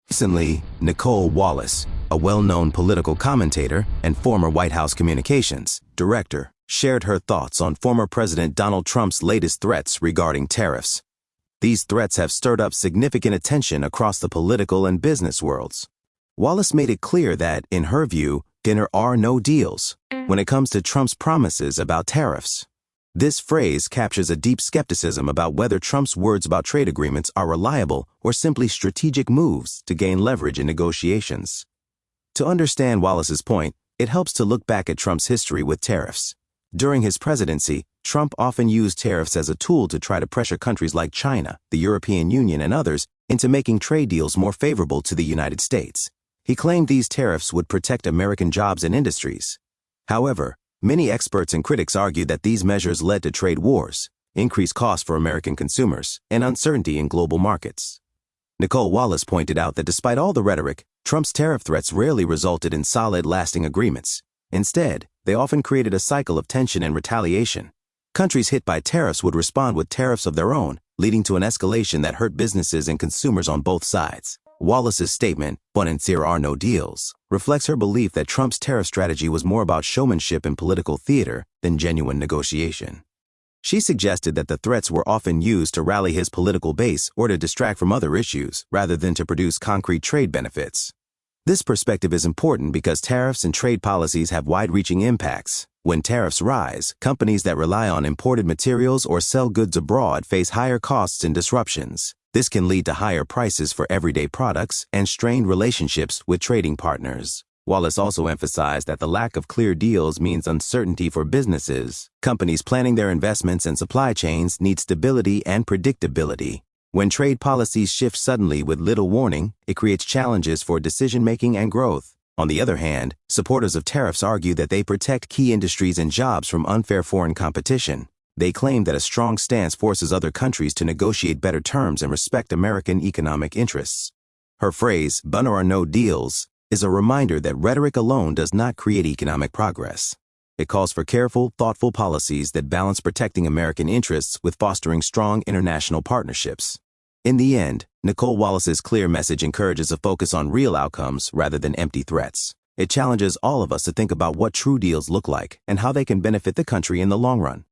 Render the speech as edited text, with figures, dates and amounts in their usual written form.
Recently, Nicole Wallace, a well-known political commentator and former White House communications director, shared her thoughts on former President Donald Trump's latest threats regarding tariffs. These threats have stirred up significant attention across the political and business worlds. Wallace made it clear that, in her view, there are no deals when it comes to Trump's promises about tariffs. This phrase captures a deep skepticism about whether Trump's words about trade agreements are reliable or simply strategic moves to gain leverage in negotiations. To understand Wallace's point, it helps to look back at Trump's history with tariffs. During his presidency, Trump often used tariffs as a tool to try to pressure countries like China, the European Union, and others into making trade deals more favorable to the United States. He claimed these tariffs would protect American jobs and industries. However, many experts and critics argue that these measures led to trade wars, increased costs for American consumers, and uncertainty in global markets. Nicole Wallace pointed out that despite all the rhetoric, Trump's tariff threats rarely resulted in solid, lasting agreements. Instead, they often created a cycle of tension and retaliation. Countries hit by tariffs would respond with tariffs of their own, leading to an escalation that hurt businesses and consumers on both sides. Wallace's statement, "But there are no deals," reflects her belief that Trump's tariff strategy was more about showmanship and political theater than genuine negotiation. She suggested that the threats were often used to rally his political base or to distract from other issues, rather than to produce concrete trade benefits. This perspective is important because tariffs and trade policies have wide-reaching impacts. When tariffs rise, companies that rely on imported materials or sell goods abroad face higher costs and disruptions. This can lead to higher prices for everyday products and strained relationships with trading partners. Wallace also emphasized that the lack of clear deals means uncertainty for businesses. Companies planning their investments and supply chains need stability and predictability. When trade policies shift suddenly with little warning, it creates challenges for decision-making and growth. On the other hand, supporters of tariffs argue that they protect key industries and jobs from unfair foreign competition. They claim that a strong stance forces other countries to negotiate better terms and respect American economic interests. Her phrase, "But there are no deals," is a reminder that rhetoric alone does not create economic progress. It calls for careful, thoughtful policies that balance protecting American interests with fostering strong international partnerships. In the end, Nicole Wallace's clear message encourages a focus on real outcomes rather than empty threats. It challenges all of us to think about what true deals look like and how they can benefit the country in the long run.